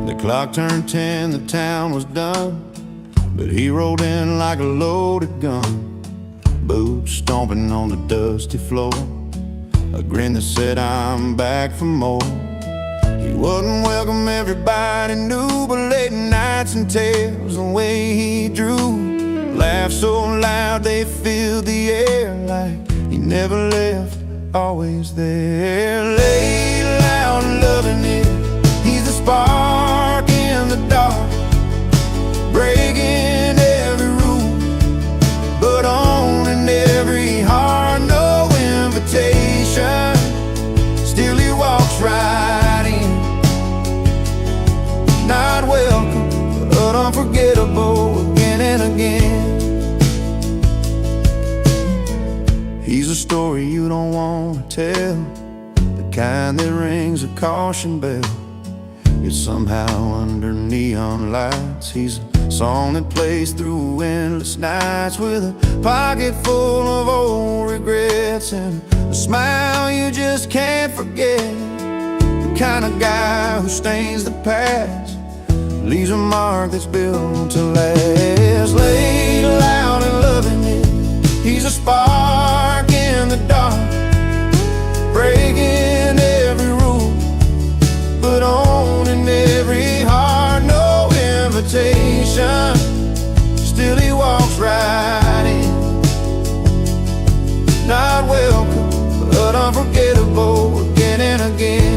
The clock turned 10, the town was done, but he rolled in like a loaded gun, boots stomping on the dusty floor, a grin that said, I'm back for more. He wasn't welcome, everybody knew, but late nights and tales, the way he drew, laughed so loud they filled the air, like he never left, always there. Laid loud and loving it, he's the spark in the dark, breaking every rule, but owning every heart. No invitation, still he walks right in. Not welcome, but unforgettable again and again. He's a story you don't want to tell, the kind that rings a caution bell, yet somehow under neon lights. He's a song that plays through endless nights, with a pocket full of old regrets and a smile you just can't forget. The kind of guy who stains the past, leaves a mark that's built to last. Laid loud and loving it, he's a spark in the dark, breaking every rule, but owning every heart. No invitation, still he walks right in. Not welcome, but unforgettable again and again.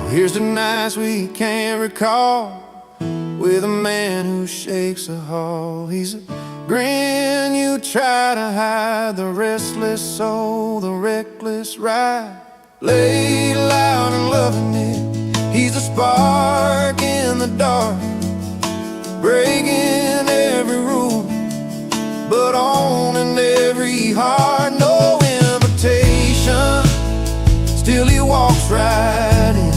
Here's the nights we can't recall, with a man who shakes a hall. He's a grin you try to hide, the restless soul, the reckless ride. Laid loud and loving it, he's a spark in the dark, breaking every rule, but owning every heart. No invitation, still he walks right in.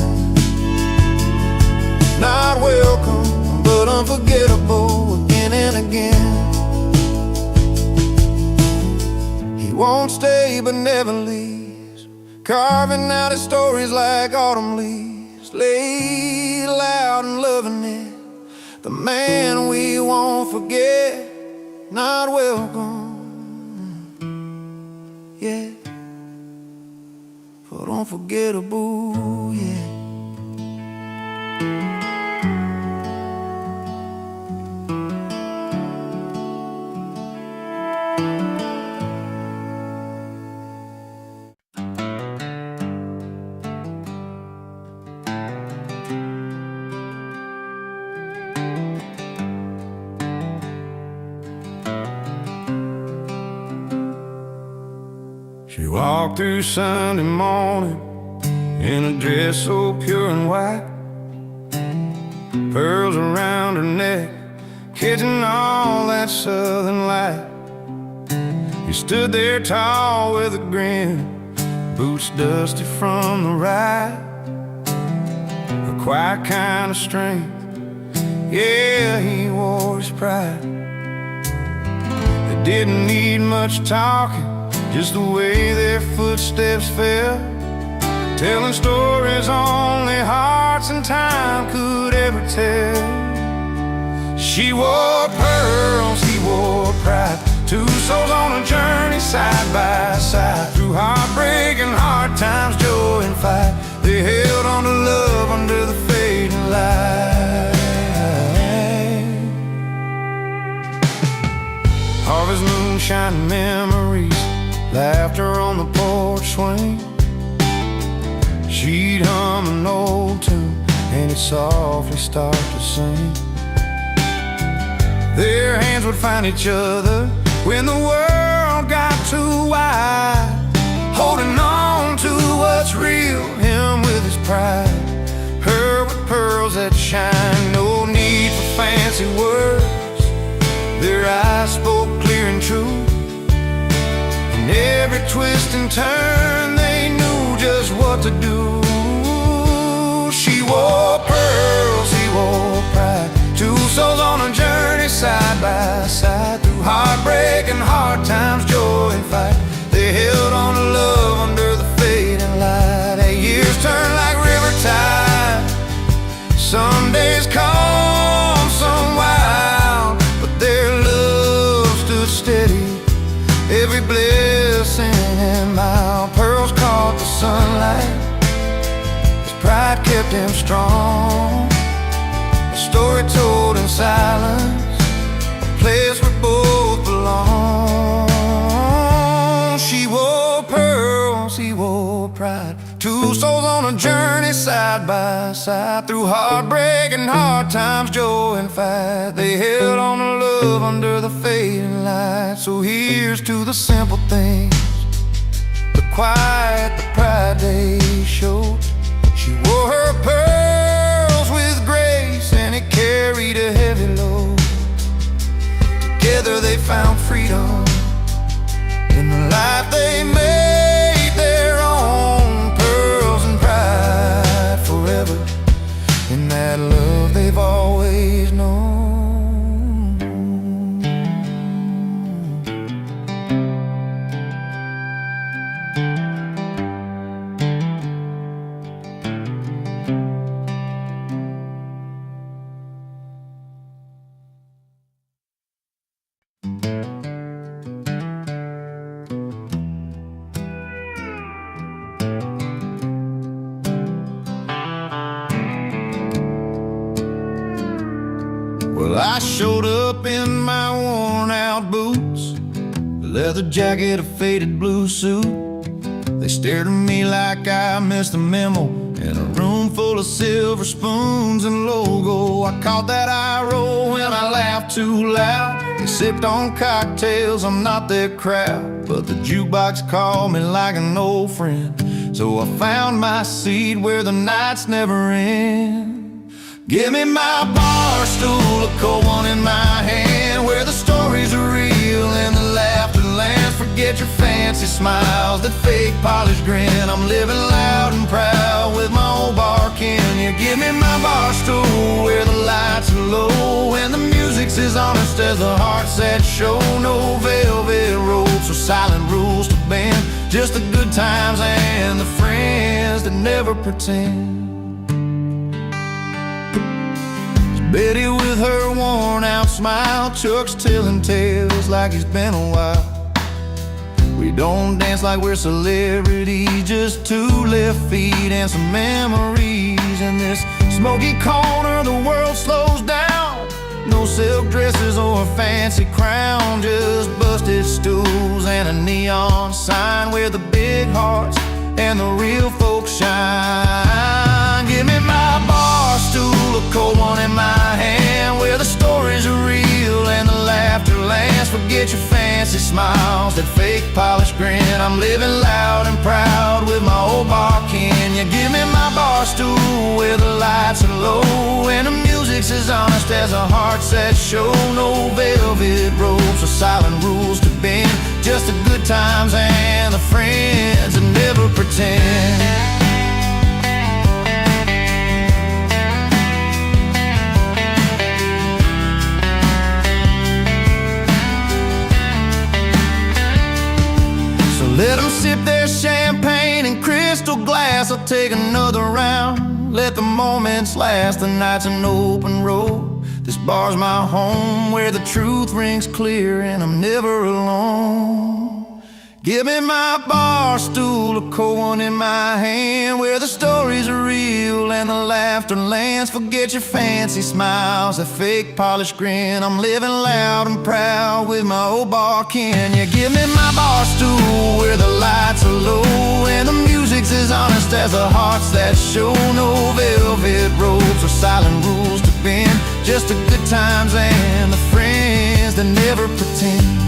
Not welcome, but unforgettable again and again. He won't stay but never leaves, carving out his stories like autumn leaves. Laid loud and loving it, the man we won't forget. Not welcome, yeah, but unforgettable, yeah. She walked through Sunday morning in a dress so pure and white, pearls around her neck, catching all that southern light. He stood there tall with a grin, boots dusty from the ride, a quiet kind of strength, yeah, he wore his pride. They didn't need much talking, just the way their footsteps fell, telling stories only hearts and time could ever tell. She wore pearls, he wore pride, two souls on a journey side by side, through heartbreak and hard times, joy and fight. They held on to love under the fading light. Harvest moonshine memories, laughter on the porch swing. She'd hum an old tune and he'd softly start to sing. Their hands would find each other when the world got too wide, holding on to what's real, him with his pride, her with pearls that shine. No need for fancy words, their eyes spoke clear and true. Every twist and turn, they knew just what to do. She wore pearls, heartbreak and hard times, joy and fight. They held on to love under the fading light. Hey, years turn like river tide. Some days calm, some wild, but their love stood steady. Every blessing and mile, pearls caught the sunlight. His pride kept him strong. A story told in silence, a place where both belong. She wore pearls, he wore pride. Two souls on a journey side by side. Through heartbreak and hard times, joy and fight. They held on to love under the fading light. So here's to the simple things, the quiet, the pride they showed. She wore her pearls with grace, and it carried a heavy load. Together they found freedom in the life they made their own. Pearls and pride forever in that love they've always known. Well, I showed up in my worn out boots, a leather jacket, a faded blue suit. They stared at me like I missed a memo in a room full of silver spoons and logo. I caught that eye roll when I laughed too loud. They sipped on cocktails, I'm not their crowd, but the jukebox called me like an old friend. So I found my seat where the nights never end. Give me my bar stool, a cold one in my hand, where the stories are real and the laughter lands. Forget your fancy smiles, that fake polished grin. I'm living loud and proud with my old bar kin. You give me my bar stool, where the lights are low and the music's as honest as the hearts that show. No velvet ropes or silent rules to bend, just the good times and the friends that never pretend. Betty with her worn out smile, Chuck's telling tales like he's been a while. We don't dance like we're celebrities, just two left feet and some memories. In this smoky corner the world slows down. No silk dresses or a fancy crown, just busted stools and a neon sign where the big hearts and the real folks shine. Give me my bar stool, a cold one in my hand, where the stories are real and the laughter lands. Forget your fancy smiles, that fake polished grin. I'm living loud and proud with my old bar kin. You give me my bar stool, where the lights are low and the music's as honest as the hearts that show. No velvet ropes or silent rules to bend, just the good times and the friends that never pretend. Let them sip their champagne in crystal glass. I'll take another round, let the moments last. The night's an open road, this bar's my home, where the truth rings clear and I'm never alone. Give me my bar stool, a cold one in my hand, where the stories are real and the laughter lands. Forget your fancy smiles, that fake polished grin. I'm living loud and proud with my old bar kin. You give me my bar stool, where the lights are low and the music's as honest as the hearts that show. No velvet ropes or silent rules to bend, just the good times and the friends that never pretend.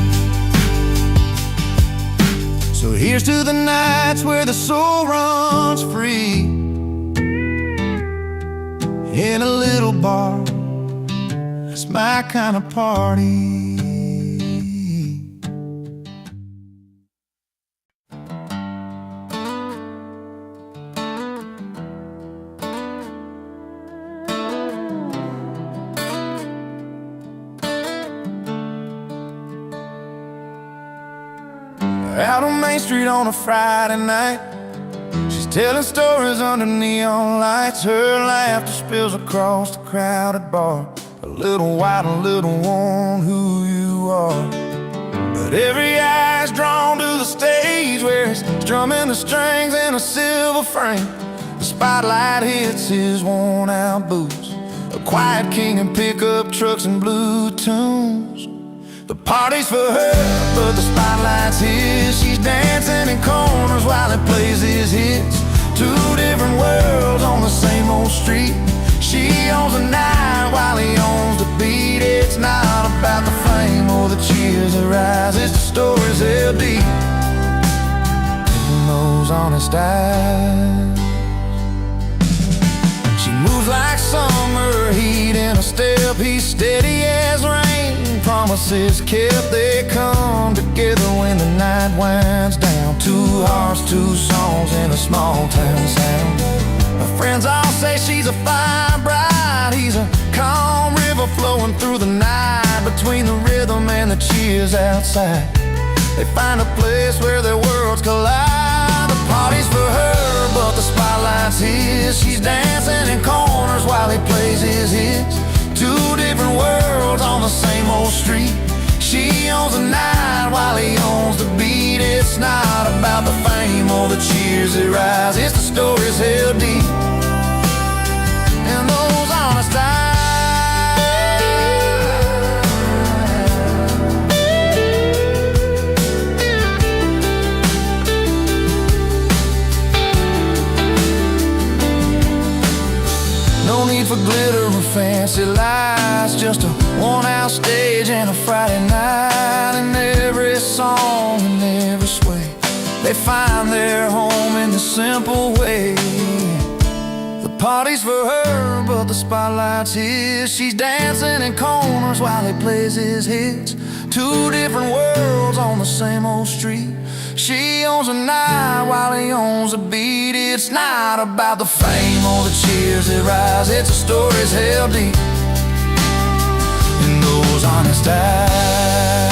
So here's to the nights where the soul runs free, in a little bar, that's my kind of party. out on Main Street on a Friday night. She's telling stories under neon lights. Her laughter spills across the crowded bar. A little white, a little worn, who you are. But every eye's drawn to the stage where he's strumming the strings in a silver frame. The spotlight hits his worn-out boots, a quiet king in pickup trucks and blue tunes. The party's for her, but the spotlight's his. She's dancing in corners while he plays his hits. Two different worlds on the same old street. She owns the night while he owns the beat. It's not about the fame or the cheers that rise. It's the stories held deep in those honest eyes. She moves like summer heat in a step. He's steady as rain, promises kept. They come together when the night winds down. Two hearts, two songs in a small town sound. Her friends all say she's a fire bride. He's a calm river flowing through the night. Between the rhythm and the cheers outside, they find a place where their worlds collide. The party's for her, but the spotlight's his. She's dancing in corners while he plays his hits. Two different worlds on the same old street. She owns the night while he owns the beat. It's not about the fame or the cheers that rise. It's the stories held deep in those honest eyes. No need for glitter or fancy lights, just a worn-out stage and a Friday night. And every song and every sway, they find their home in the simple way. The party's for her, but the spotlight's his. She's dancing in corners while he plays his hits. Two different worlds on the same old street. She owns the night while he owns the beat. It's not about the fame or the cheers that rise. It's the stories held deep in those honest eyes.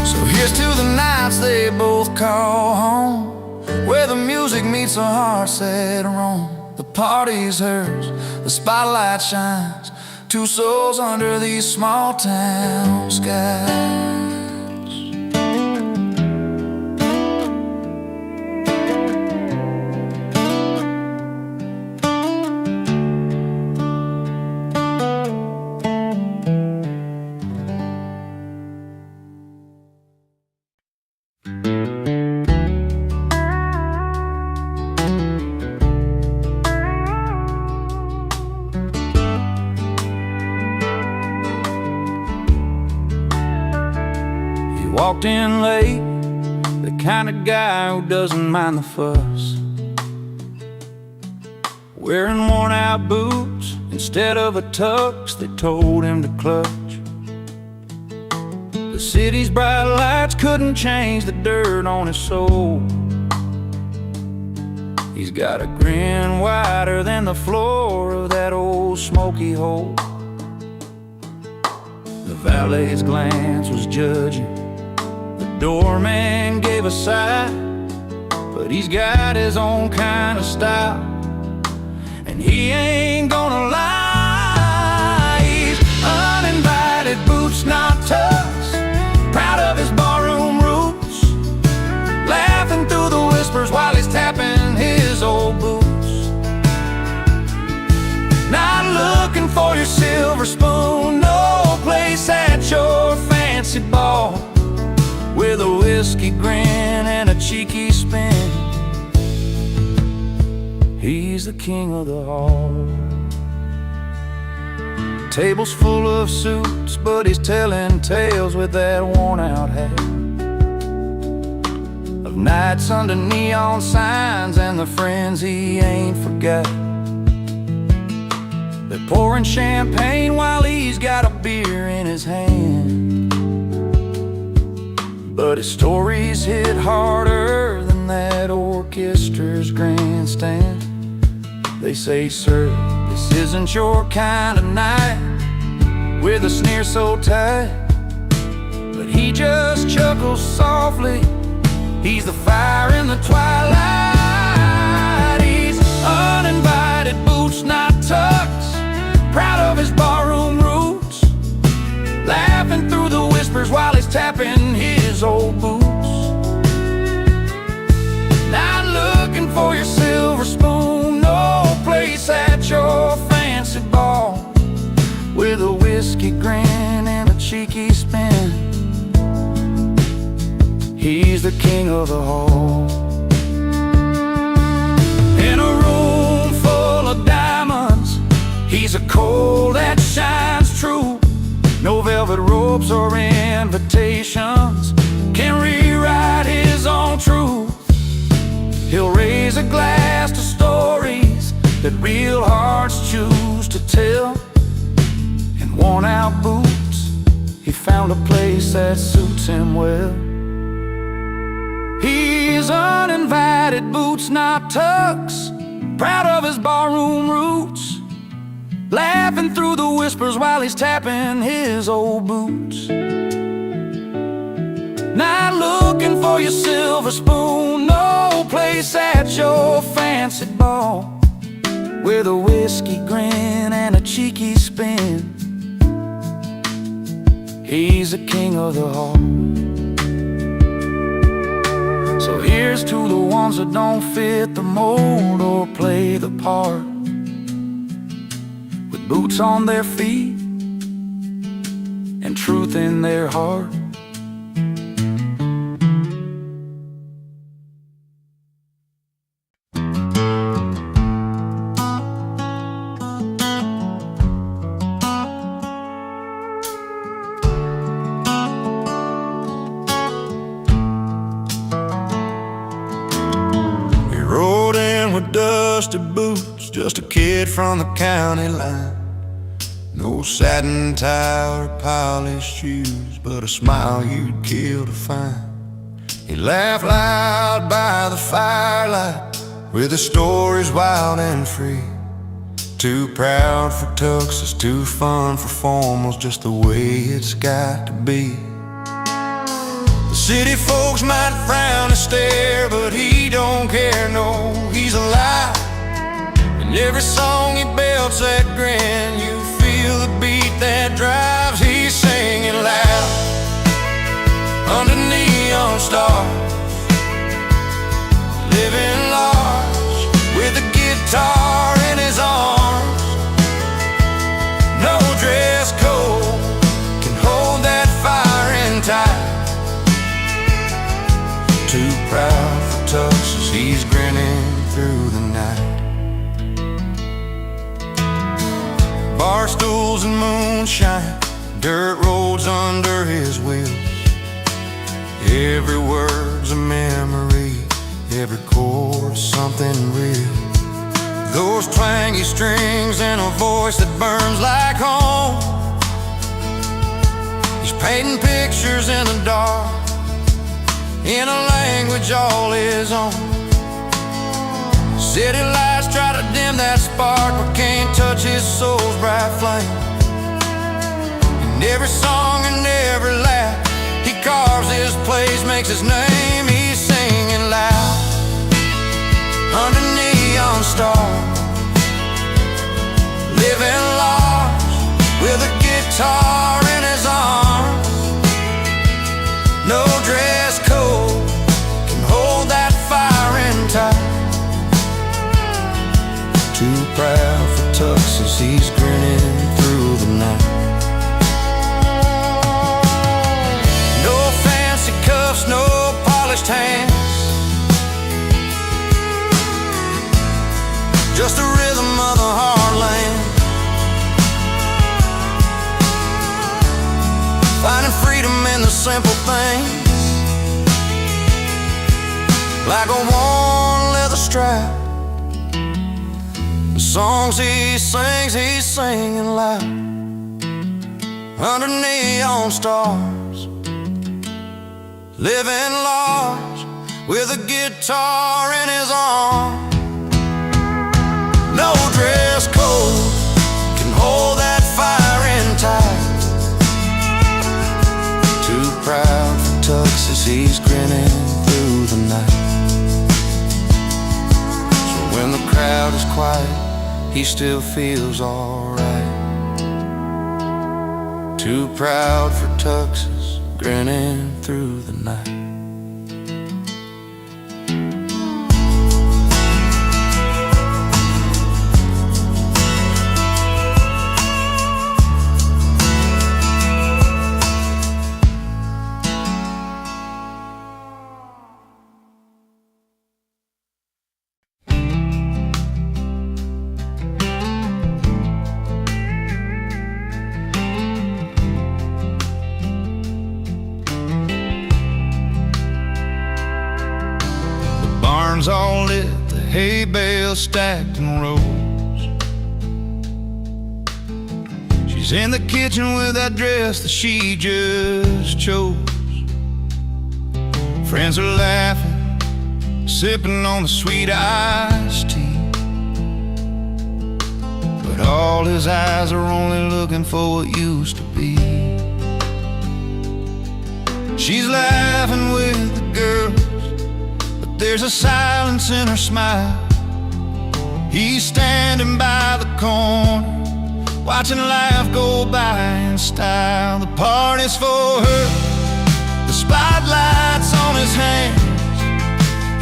So here's to the nights they both call home, where the music meets the heart set wrong. The party's hers, the spotlight shines. Two souls under these small town skies. Walked in late, the kind of guy who doesn't mind the fuss, wearing worn-out boots instead of a tux. They told him to clutch. The city's bright lights couldn't change the dirt on his soul. He's got a grin wider than the floor of that old smoky hole. The valet's glance was judging, doorman gave a sigh, but he's got his own kind of style, and he ain't gonna lie. He's uninvited, boots not tucks, proud of his barroom roots, laughing through the whispers while he's tapping his old boots. Not looking for your silver spoon, no place at your fancy ball, with a whiskey grin and a cheeky spin. He's the king of the hall. Tables full of suits, but he's telling tales with that worn-out hat, of nights under neon signs and the friends he ain't forgot. They're pouring champagne while he's got a beer in his hand, but his stories hit harder than that orchestra's grandstand. They say, "Sir, this isn't your kind of night," with a sneer so tight. But he just chuckles softly. He's the fire in the twilight. He's uninvited, boots not tucks, proud of his barroom roots, laughing through the whispers while he's tapping his old boots. Not looking for your silver spoon, no place at your fancy ball, with a whiskey grin and a cheeky spin. He's the king of the hall. In a room full of diamonds, he's a coal that shines true. No velvet ropes or invitations can rewrite his own truth. He'll raise a glass to stories that real hearts choose to tell. In worn-out boots, he found a place that suits him well. He's uninvited, boots not tucks, proud of his barroom roots, laughing through the whispers while he's tapping his old boots. Not looking for your silver spoon, no place at your fancy ball, with a whiskey grin and a cheeky spin. He's the king of the hall. So here's to the ones that don't fit the mold or play the part, with boots on their feet and truth in their heart. Dusty boots, just a kid from the county line. No satin tie or polished shoes, but a smile you'd kill to find. He laughed loud by the firelight, with his stories wild and free. Too proud for tuxes, too fun for formals, just the way it's got to be. The city folks might frown and stare, but he don't care, no, he's alive. In every song he belts that grin, you feel the beat that drives. He's singing loud under neon stars, living large with a guitar in his arms. No dress code can hold that fire in tight. Too proud for tuxes, he's grinning through the night. Bar stools and moonshine, dirt roads under his wheels. Every word's a memory, every chord's something real. Those twangy strings and a voice that burns like home. He's painting pictures in the dark, in a language all his own. City lights try to dim that spark, but can't touch his soul's bright flame. In every song and every laugh, he carves his place, makes his name. He's singing loud under neon stars, living large with a guitar in his arms. No dress code can hold that fire in tight. Too proud for tuxes, he's grinning through the night. No fancy cuffs, no polished hands, just the rhythm of the heartland. Finding freedom in the simple things, like a worn leather strap. The songs he sings, he's singing loud under neon stars, living large with a guitar in his arms. No cheeks as he's grinning through the night. So when the crowd is quiet, he still feels alright. Too proud for tuxes, grinning through the night. All lit, the hay bales stacked in rows. She's in the kitchen with that dress that she just chose. Friends are laughing, sipping on the sweet iced tea, but all his eyes are only looking for what used to be. She's laughing with the girls, there's a silence in her smile. He's standing by the corner, watching life go by in style. The party's for her, the spotlight's on his hands.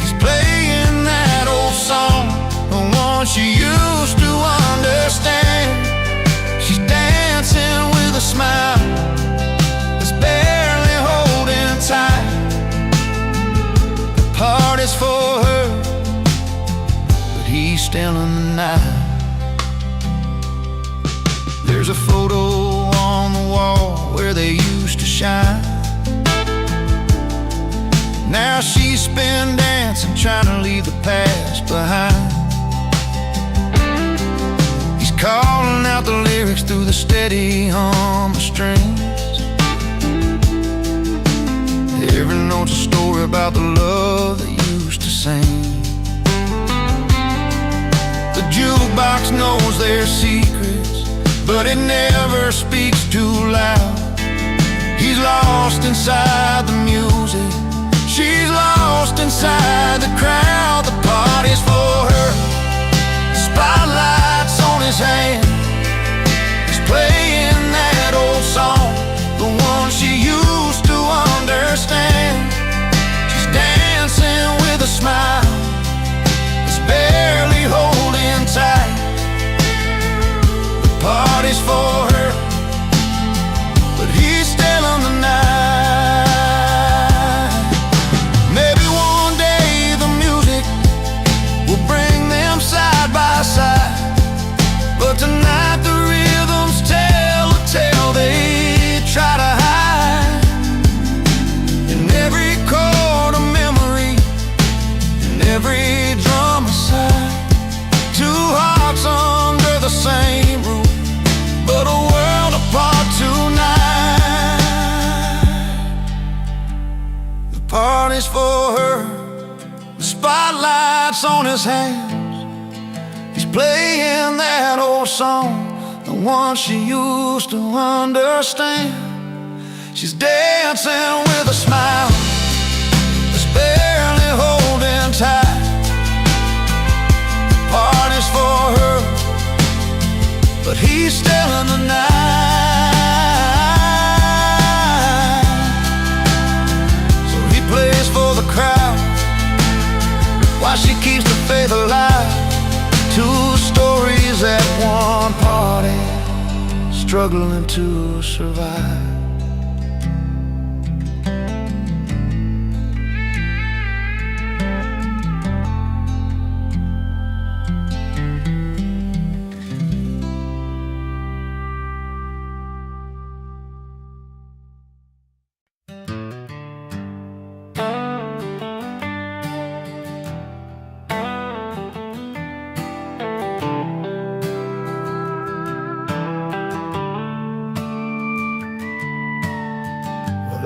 He's playing that old song, the one she used to understand. She's dancing with a smile that's barely holding tight. Party's for her, but he's still in the night. There's a photo on the wall where they used to shine. Now she's been dancing, trying to leave the past behind. He's calling out the lyrics through the steady hum of strings. Every note's a story about the love they used to sing. The jukebox knows their secrets, but it never speaks too loud. He's lost inside the music, she's lost inside the crowd. The party's for her, the spotlight's on his hand. He's playing that old song, the one she used to understand. She's dancing with a smile that's barely holding tight. The party's for her, but he's still on the night. Maybe one day the music will bring them side by side, but tonight the rhythms tell a tale they try to hide. In every chord a memory, in every drum a sigh. Two hearts under the same roof, but a world apart tonight. The party's for her, the spotlight's on his hands. He's playing that old song, the one she used to understand. She's dancing with a smile that's barely holding tight. The party's for her, but he's still in the night. So he plays for the crowd while she keeps the faith alive. Two stories at one party, struggling to survive.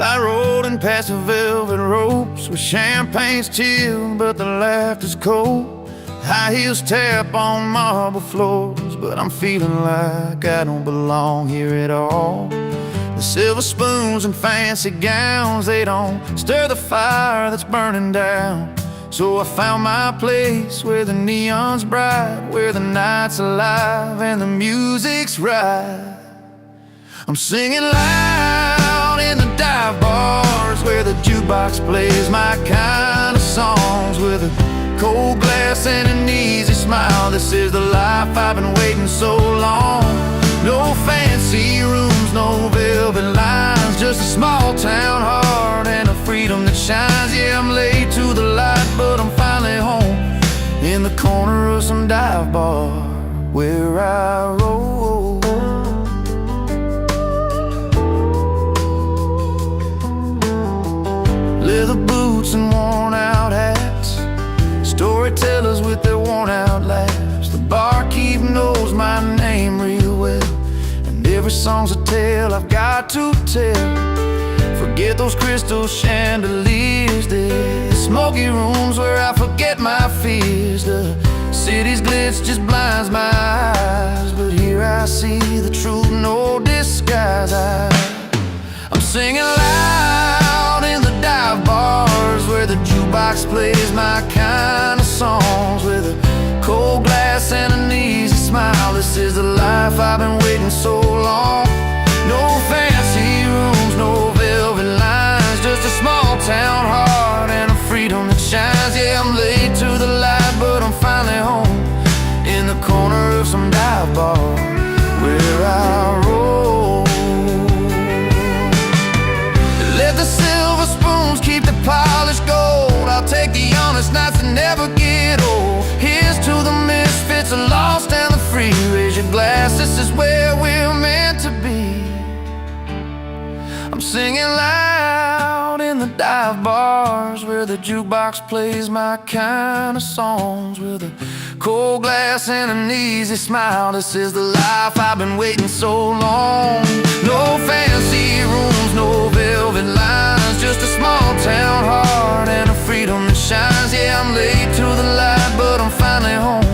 I rode in past the velvet ropes where champagne's chilled but the laughter's cold. High heels tap on marble floors, but I'm feeling like I don't belong here at all. The silver spoons and fancy gowns, they don't stir the fire that's burning down. So I found my place where the neon's bright, where the night's alive and the music's right. I'm singing loud in the dive bars, where the jukebox plays my kind of songs, with a cold glass and an easy smile. This is the life I've been waiting so long. No fancy rooms, no velvet lines, just a small town heart and a freedom that shines. Yeah, I'm late to the light, but I'm finally home, in the corner of some dive bar where I roll. Leather boots and worn out hats, storytellers with their worn out laughs. The barkeep knows my name real well, and every song's a tale I've got to tell. Forget those crystal chandeliers, the smoky rooms where I forget my fears. The city's glitz just blinds my eyes, but here I see the truth, no disguise. I'm singing loud in the dive bars, where the jukebox plays my kind of songs, with a cold glass and an easy smile. This is the life I've been waiting so long. No fancy rooms, no velvet lines, just a small town heart and a freedom that shines. Yeah, I'm late to the light, but I'm finally home, in the corner of some dive bar where I roll. Let the silver spoons keep the polished gold, I'll take the honest nights that never get old. Here's to the misfits, the lost and the free. Raise your glass, this is where we're meant to be. I'm singing loud in the dive bars, where the jukebox plays my kind of songs, with a cold glass and an easy smile. This is the life I've been waiting so long. No fancy rooms, no velvet lines, just a small town heart and a freedom that shines. Yeah, I'm late to the light, but I'm finally home,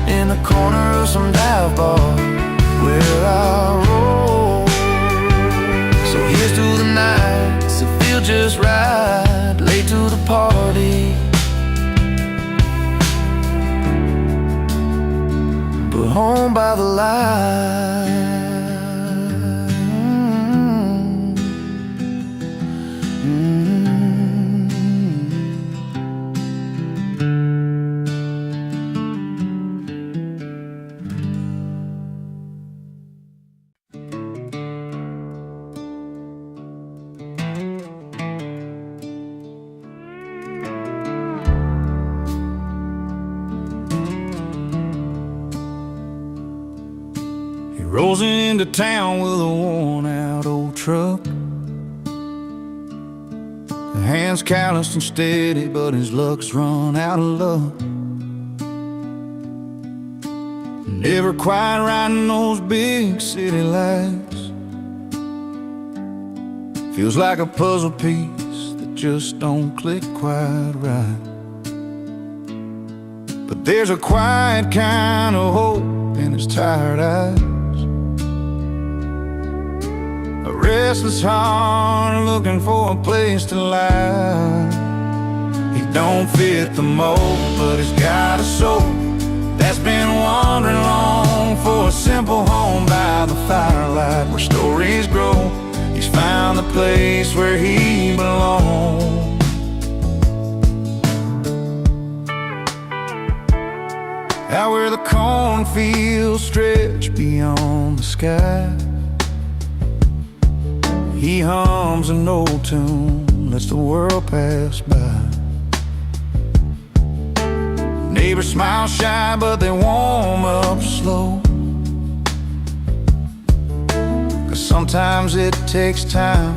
in the corner of some dive bar where I roll. So here's to the nights that feel just right, late to the party, but home by the light. Rolls into town with a worn-out old truck. The hands calloused and steady, but his luck's run out of luck. Never quite riding those big city lights. Feels like a puzzle piece that just don't click quite right. But there's a quiet kind of hope in his tired eyes, a restless heart looking for a place to lie. He don't fit the mold, but he's got a soul that's been wandering long for a simple home by the firelight where stories grow. He's found the place where he belongs. Out where the cornfields stretch beyond the sky, he hums an old tune, lets the world pass by. Neighbors smile shy, but they warm up slow, 'cause sometimes it takes time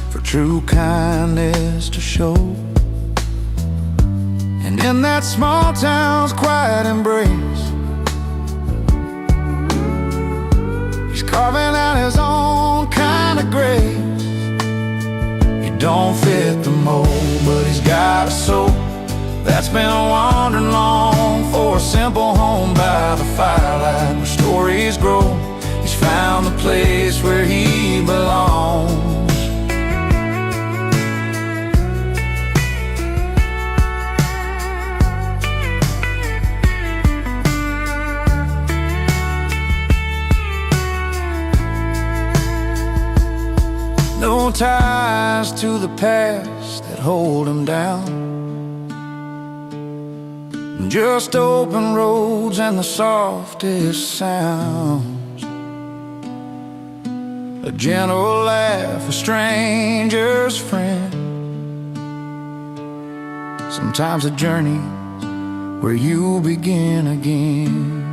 for true kindness to show. And in that small town's quiet embrace, he's carving out his own kind of grace. He don't fit the mold, but he's got a soul that's been wandering long for a simple home by the firelight where stories grow. He's found the place where he belongs. No ties to the past that hold him down, just open roads and the softest sounds. A gentle laugh, a stranger's friend. Sometimes a journey where you begin again.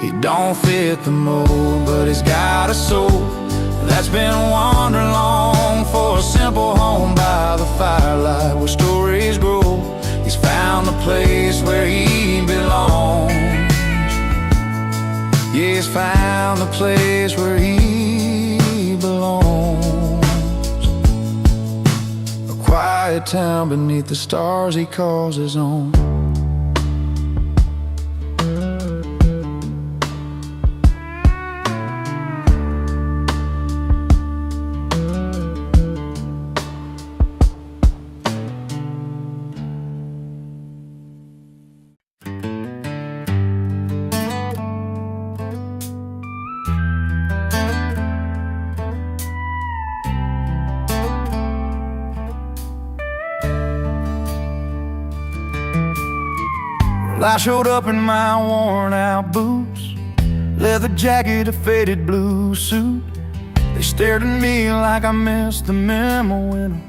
He don't fit the mold, but he's got a soul that's been wandering long for a simple home by the firelight where stories grow. He's found the place where he belongs. Yeah, he's found the place where he belongs. A quiet town beneath the stars he calls his own. I showed up in my worn out boots, leather jacket, a faded blue suit. They stared at me like I missed the memo in a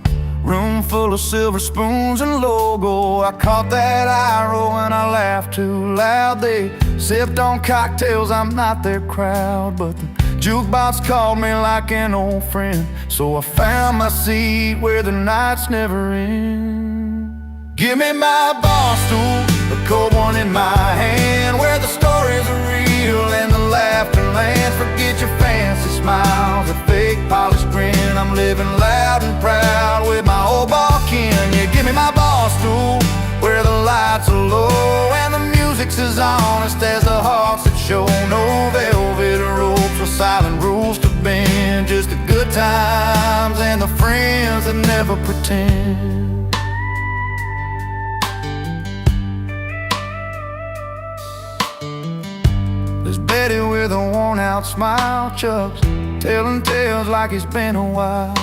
room full of silver spoons and logo. I caught that eye roll and I laughed too loud. They sipped on cocktails, I'm not their crowd, but the jukebox called me like an old friend. So I found my seat where the nights never end. Give me my bar stool, a cold one in my hand, where the stories are real and the laughter lands. Forget your fancy smiles, a fake polished grin. I'm living loud and proud with my old bar kin. Yeah, give me my bar stool, where the lights are low and the music's as honest as the hearts that show. No velvet ropes or silent rules to bend, just the good times and the friends that never pretend. There's Betty with a worn-out smile, Chuck's telling tales like it's been a while.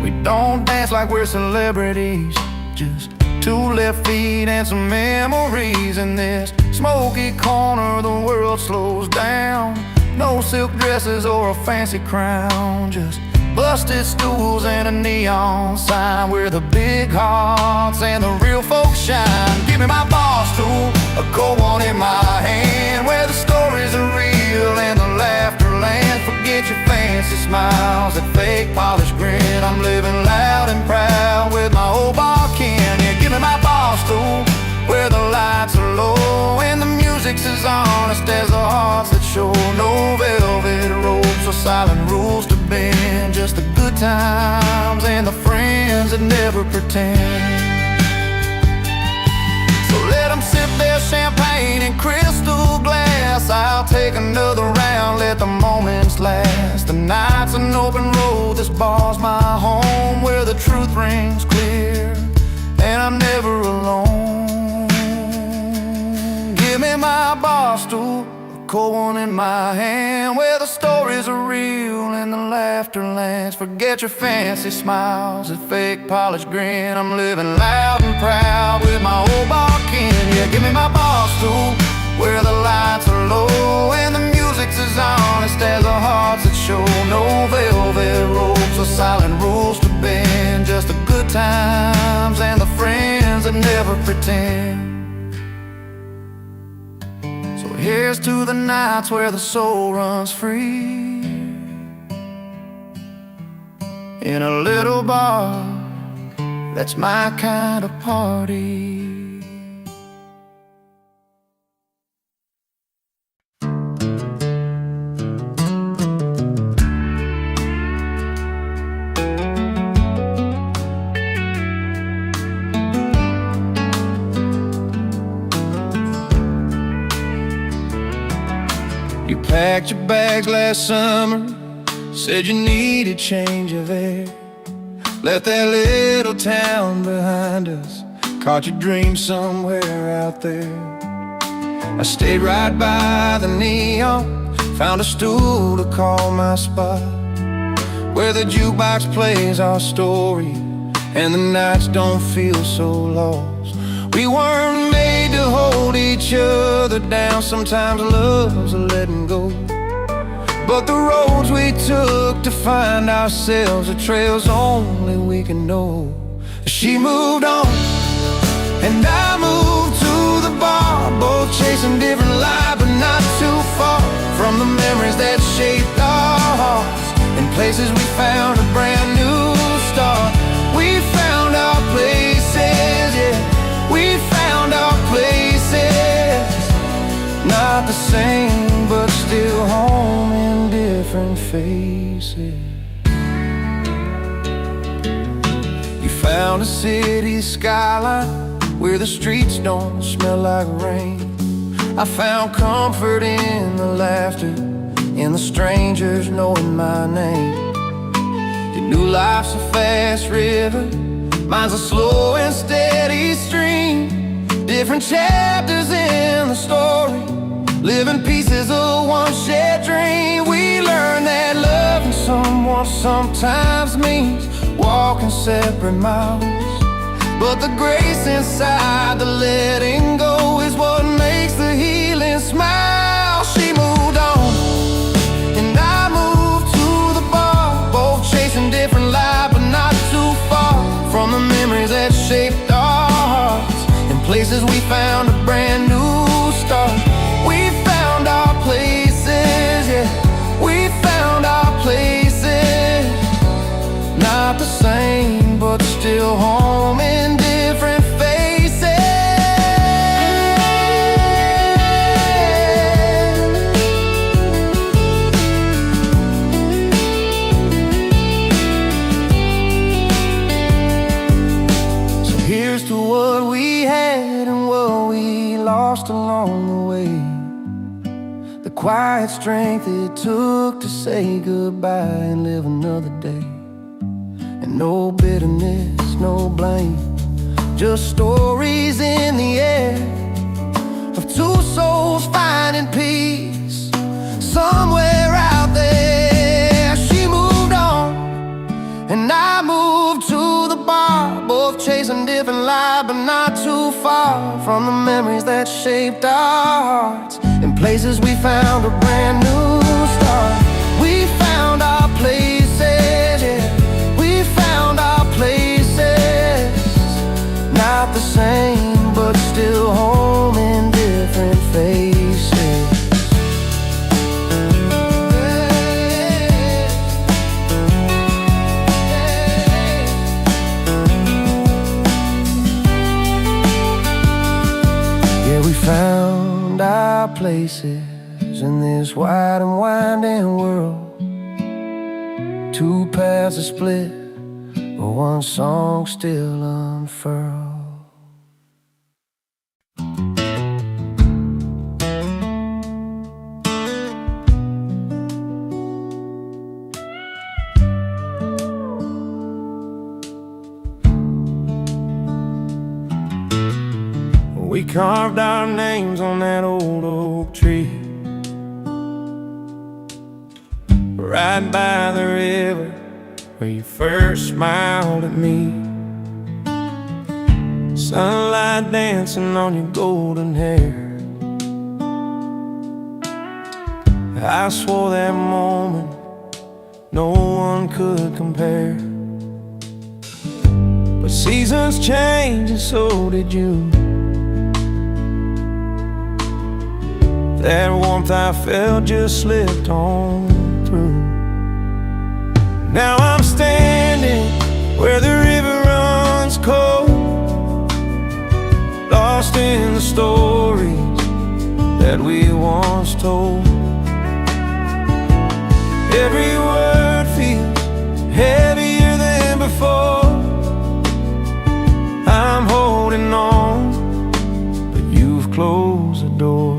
We don't dance like we're celebrities, just two left feet and some memories. In this smoky corner the world slows down. No silk dresses or a fancy crown, just busted stools and a neon sign where the big hearts and the real folks shine. Give me my bar stool, a cold one in my hand, where the stories are real and the laughter lands. Forget your fancy smiles, that fake polished grin. I'm living loud and proud with my old bar kin. Yeah, give me my bar stool, where the lights are low and the music's as honest as the hearts that show. No velvet ropes or silent rules to bend, just the good times and the friends that never pretend. So let them sip their champagne in crystal glass. I'll take another round, let the moments last. The night's an open road, this bar's my home, where the truth rings clear and I'm never alone. Give me my bar stool, a cold one in my hand, where the stories are real and the laughter lands. Forget your fancy smiles, that fake polished grin. I'm living loud and proud with my old bar kin. Yeah, give me my bar stool, where the lights are low and the music's as honest as the hearts that show. No velvet ropes or silent rules to bend, just the good times and the friends that never pretend. So here's to the nights where the soul runs free, in a little bar, that's my kind of party. packed your bags last summer, said you needed change of air. Left that little town behind us, caught your dream somewhere out there. I stayed right by the neon, found a stool to call my spot, where the jukebox plays our story and the nights don't feel so lost. We weren't made to hold each other down, sometimes love's a letting go. But the roads we took to find ourselves are trails only we can know. She moved on, and I moved to the bar, both chasing different lives, but not too far from the memories that shaped our hearts. In places we found a brand new start. We found our places, yeah, we found our places. Not the same, but still home in different faces. You found a city skyline where the streets don't smell like rain. I found comfort in the laughter, in the strangers knowing my name. You knew life's a fast river, mine's a slow and steady stream. Different chapters in the story, living pieces of one shared dream. We learned that loving someone sometimes means walking separate miles, but the grace inside the letting go is what makes the healing smile. She moved on, and I moved to the bar, both chasing different lives, but not too far from the memories that shaped our hearts. In places we found a brand new start. We found our places, yeah, we found our places. Not the same, but still home in different faces. So here's to what we had and what we lost along the way. The quiet strength it took to say goodbye and live another day. And no bitterness, no blame, just stories in the air of two souls finding peace somewhere out there. She moved on, and I moved to the bar, both chasing different lives, but not too far from the memories that shaped our hearts. In places we found a brand new start. We found our places, yeah, we found our places. Not the same, but still home in different faces. Yeah, we found our places in this wide and winding world. Two paths are split, but one song still unfurled. We carved our names on that old oak tree, right by the river where you first smiled at me. Sunlight dancing on your golden hair. I swore that moment no one could compare. But seasons change and so did you. That warmth I felt just slipped on through. Now I'm standing where the river runs cold, lost in the stories that we once told. Every word feels heavier than before. I'm holding on, but you've closed the door.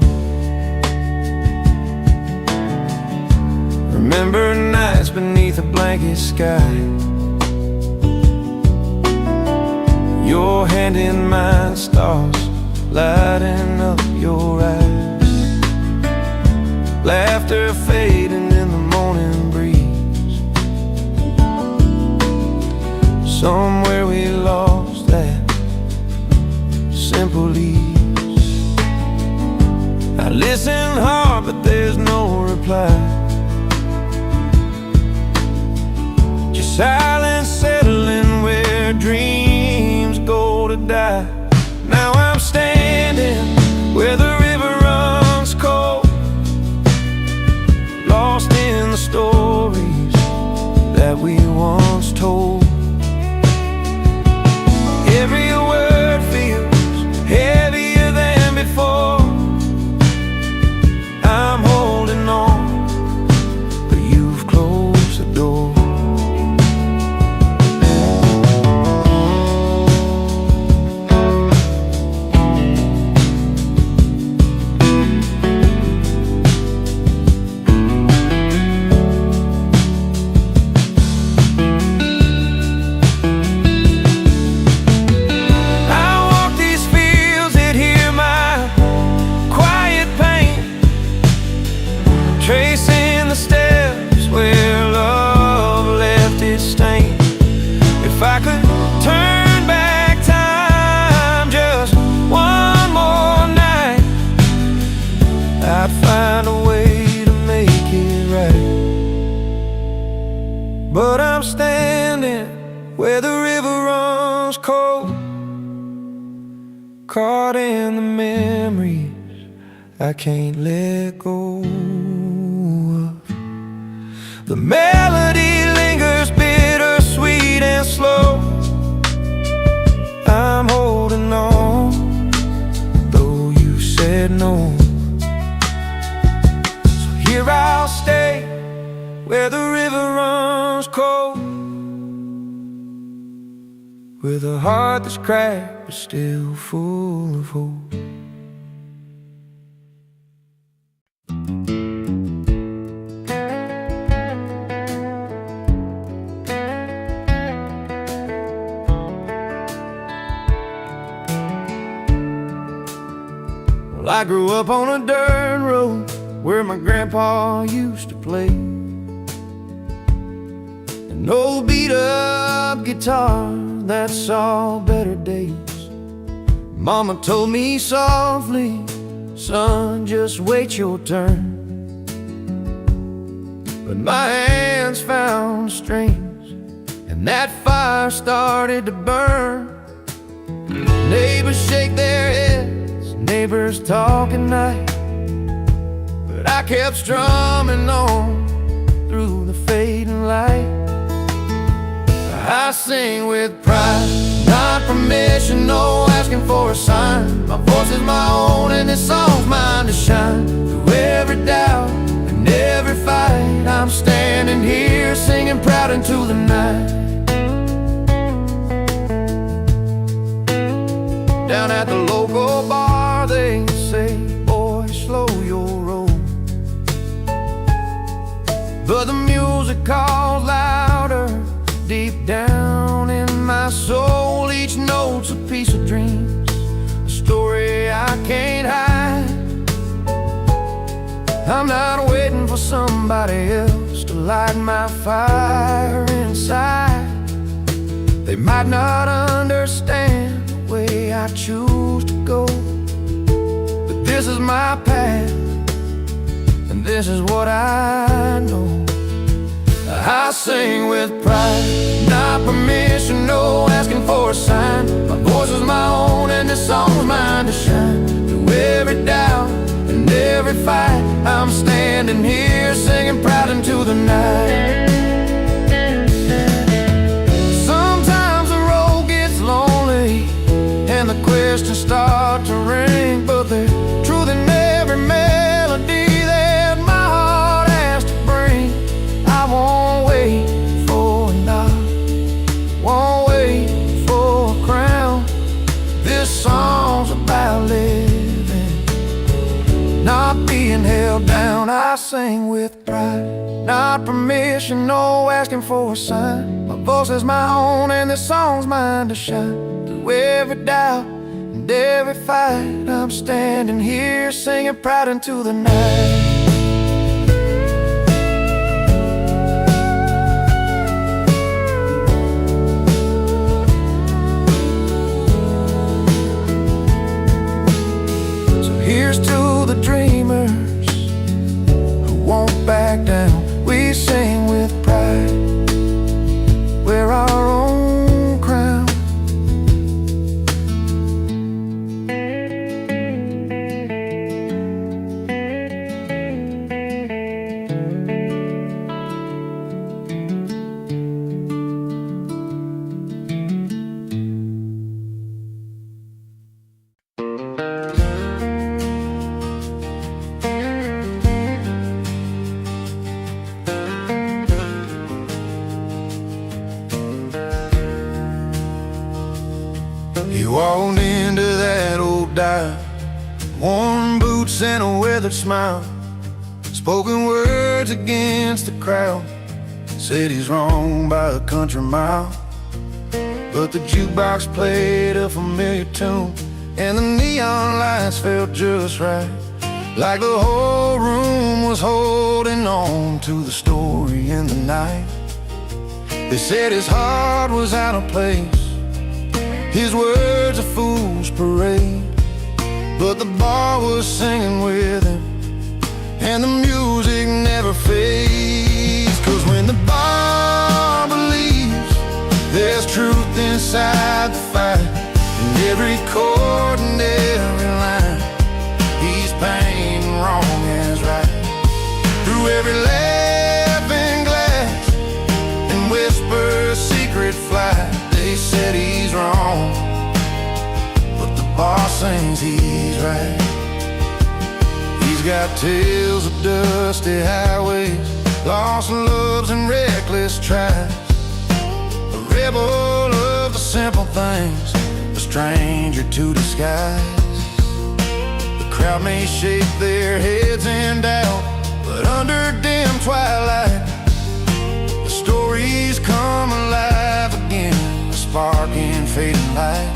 hand in mine, stars lighting up your eyes, laughter fading in the morning breeze. Somewhere we lost that simple ease. I listen hard, but there's no reply. Just silence settling where dreams go to die. Now I'm standing where the river runs cold, lost in the stories that we once told. Every word feels heavier than before. I'm holding on, but you've closed the door. Tracing the steps where love left its stain. If I could turn back time just one more night, I'd find a way to make it right. But I'm standing where the river runs cold, caught in the memories I can't let go. The melody lingers bittersweet and slow. I'm holding on, though you said no. So here I'll stay, where the river runs cold, with a heart that's cracked but still full of hope. I grew up on a dirt road where my grandpa used to play an old beat-up guitar that saw better days. Mama told me softly, son, just wait your turn. But my hands found strings, and that fire started to burn. Neighbors shake their heads, neighbors talk at night, but I kept strumming on through the fading light. I sing with pride, not permission, no asking for a sign. My voice is my own and this song's mine to shine. Through every doubt and every fight, I'm standing here singing proud into the night. Down at the local bar they say, boy, slow your roll. But the music calls louder deep down in my soul. Each note's a piece of dreams, a story I can't hide. I'm not waiting for somebody else to light my fire inside. They might not understand the way I choose to go, but this is my path, and this is what I know. I sing with pride, not permission, no asking for a sign. My voice is my own and this song's mine to shine. Through every doubt and every fight, I'm standing here singing proud into the night. Sometimes the road gets lonely and the questions start to ring, but there's truth in every melody that my heart has to bring. I won't wait for a nod, won't wait for a crown. This song's about living, not being held down. I sing with pride, not permission, no asking for a sign. My voice is my own, and this song's mine to shine. Through every doubt and every fight, I'm standing here singing proud into the night. Here's to the dreamers who won't back down. We sing with pride, wear our own crown. You walked into that old dive, worn boots and a weathered smile, spoken words against the crowd, said he's wrong by a country mile. But the jukebox played a familiar tune, and the neon lights felt just right, like the whole room was holding on to the story in the night. They said his heart was out of place, his words a fool's parade, but the bar was singing with him, and the music never fades. 'Cause when the bar believes there's truth inside the fight, in every chord and every line, he's painting wrong as right. Through every laughing glass and whisper secret flight, they said he's wrong, but the bar sings he's right. He's got tales of dusty highways, lost loves and reckless tries, a rebel of the simple things, a stranger to disguise. The crowd may shake their heads in doubt, but under dim twilight, the stories come alive again, spark in fading light.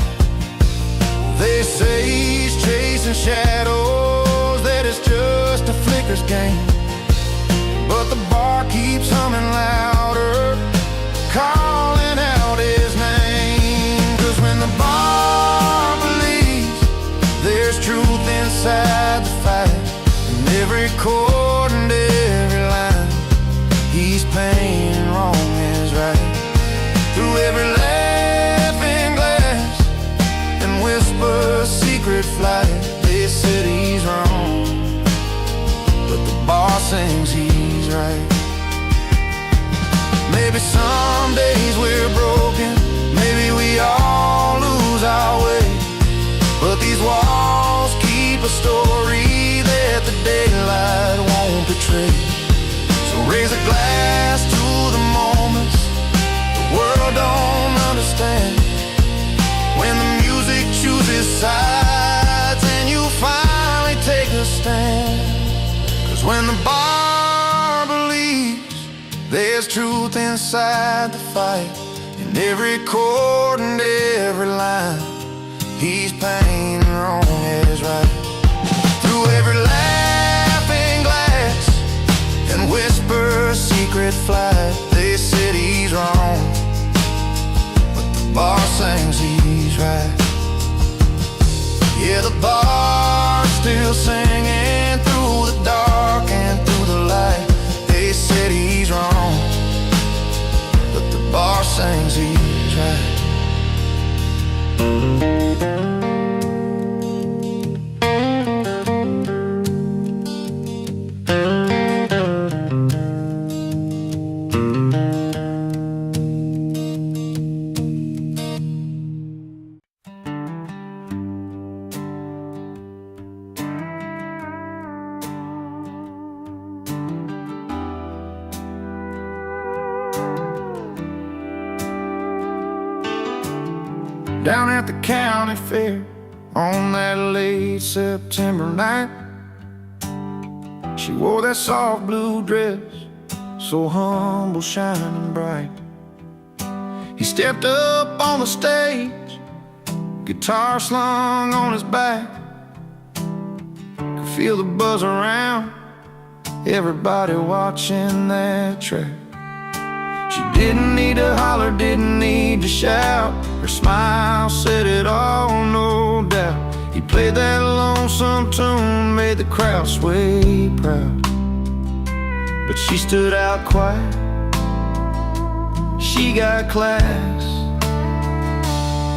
They say he's chasing shadows, that it's just a flicker's game, but the bar keeps humming louder, calling out his name. 'Cause when the bar believes there's truth inside the fight, in every chord and every line, he's painting wrong as right. Through every secret flight, they said he's wrong, but the bar sings he's right. Maybe some days we're broken, maybe we all lose our way, but these walls keep a story that the daylight won't betray. So raise a glass to the moments the world don't understand, when the music chooses sides and you finally take a stand. 'Cause when the bar believes there's truth inside the fight, in every chord and every line, he's painting wrong as right. Through every laughing glass and whisper secret flight, they said he's wrong, but the bar sings he's right. Yeah, the bar's still singing through the dark and through the light. They said he's wrong, but the bar sings he's right. Down at the county fair on that late September night, she wore that soft blue dress, so humble, shining bright. He stepped up on the stage, guitar slung on his back. Could feel the buzz around, everybody watching that track. She didn't need to holler, didn't need to shout. Her smile said it all, no doubt. He played that lonesome tune, made the crowd sway proud. But she stood out quiet, she got class.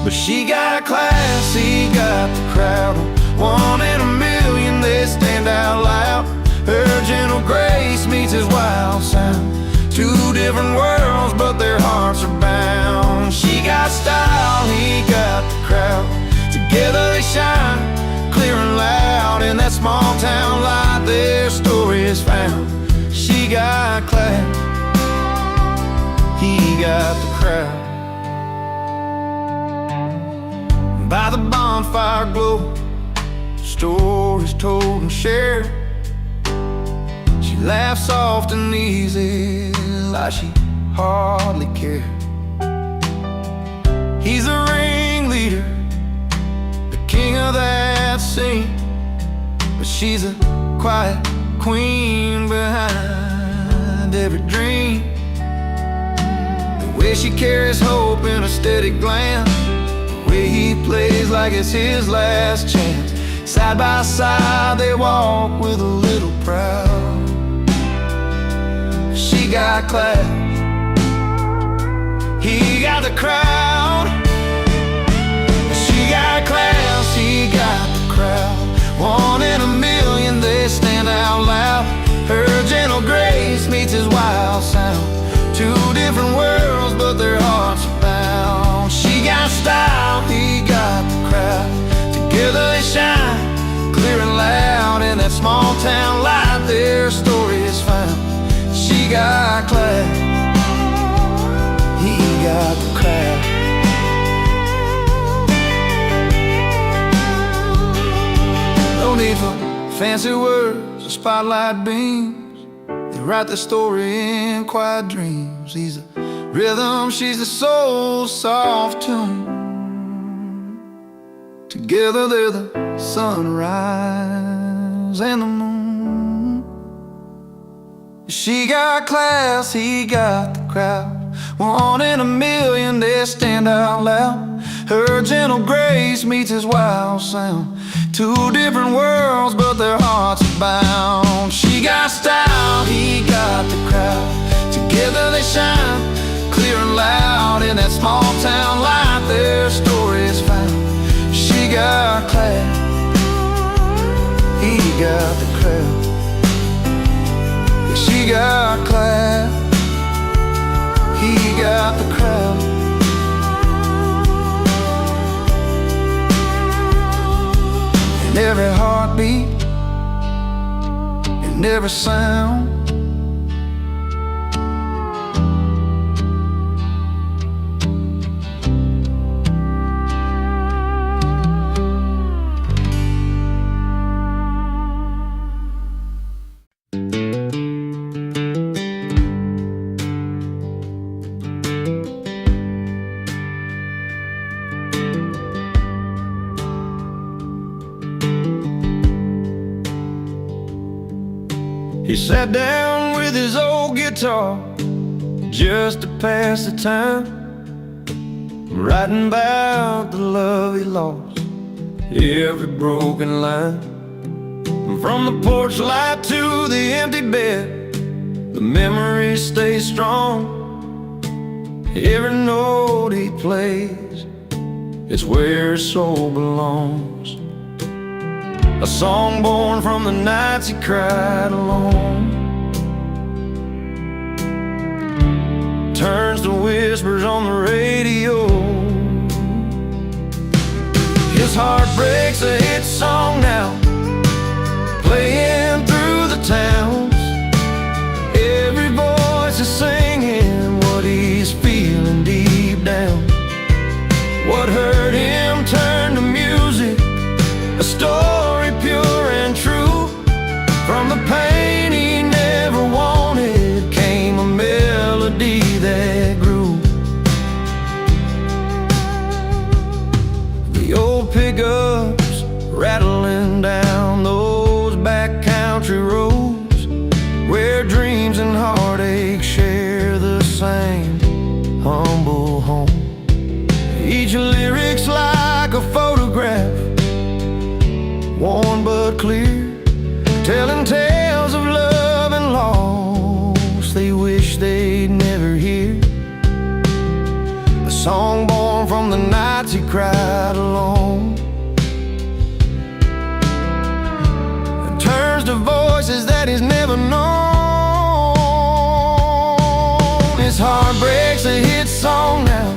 But she got class, he got the crowd. One in a million, they stand out loud. Her gentle grace meets his wild sound. Two different worlds, but their hearts are bound. She got style, he got the crowd. Together they shine, clear and loud. In that small town light, their story is found. She got class, he got the crowd. By the bonfire glow, stories told and shared. She laughed soft and easy, like she hardly cared. He's the ringleader, the king of that scene. But she's a quiet queen behind every dream. The way she carries hope in a steady glance, the way he plays like it's his last chance. Side by side they walk with a little proud. She got class, he got the crowd. She got class, he got the crowd. One in a million, they stand out loud. Her gentle grace meets his wild sound. Two different worlds, but their hearts are bound. She got style, he got the crowd. Together they shine, clear and loud. In that small town light, their story is found. She got class, he got the crowd. No need for fancy words or spotlight beams. They write the story in quiet dreams. He's the rhythm, she's the soul, soft tune. Together they're the sunrise and the moon. She got class, he got the crowd. One in a million, they stand out loud. Her gentle grace meets his wild sound. Two different worlds, but their hearts are bound. She got style, he got the crowd. Together they shine, clear and loud. In that small town light, their story is found. She got class, he got the crowd. She got class, he got the crowd. And every heartbeat and every sound, he sat down with his old guitar just to pass the time, writing about the love he lost, every broken line. From the porch light to the empty bed, the memories stay strong. Every note he plays is where his soul belongs. A song born from the nights he cried alone, turns to whispers on the radio. His heart breaks a hit song now, playing through the towns. Every voice is singing what he's feeling deep down. What hurt him turned to music, a story pure and true. From the pain he never wanted came a melody that grew. pickups rattling down those backcountry roads where dreams and heartache share the same humble home. Each lyric's like a photograph, worn but clear, telling tales of love and loss they wish they'd never hear. A song born from the nights he cried alone, and turns to voices that he's never known. His heart breaks a hit song now,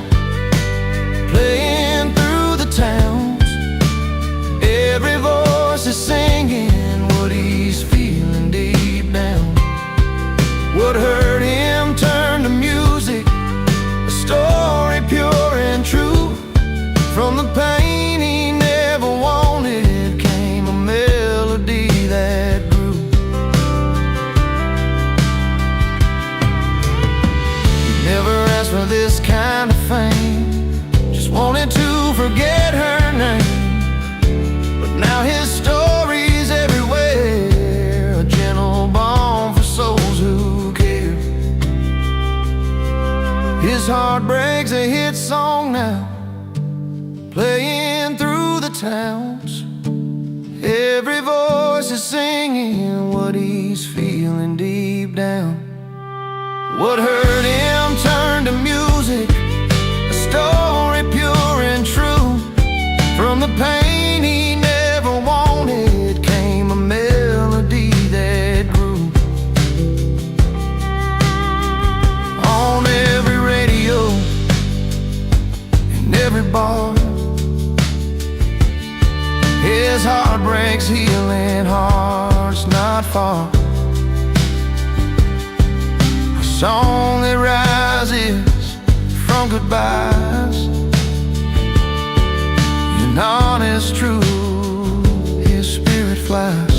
playing through the towns. Every voice is singing what he's feeling deep down. What hurt him turned to music, a story pure and true. From the pain he never wanted came a melody that grew. He never asked for this kind of fame, just wanted to forget her name. But now his story's everywhere, a gentle balm for souls who care. His heart breaks a hit song now, playing through the towns. Every voice is singing what he's feeling deep down. What hurt him turned to music, a story pure and true. From the pain he never wanted came a melody that grew. On every radio, in every bar, his heart breaks healing hearts not far. A song that rises from goodbyes, and honest truth, his spirit flies.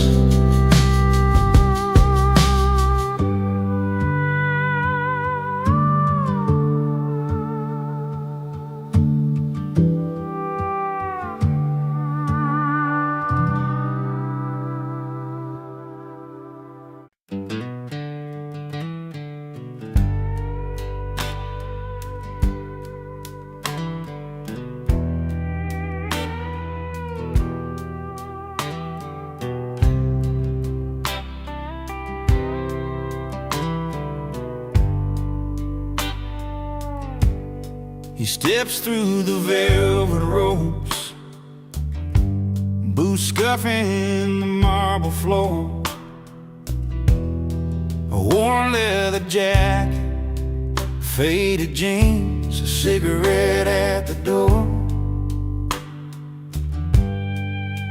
He steps through the velvet ropes, boots scuffing the marble floor, a worn leather jacket, faded jeans, a cigarette at the door.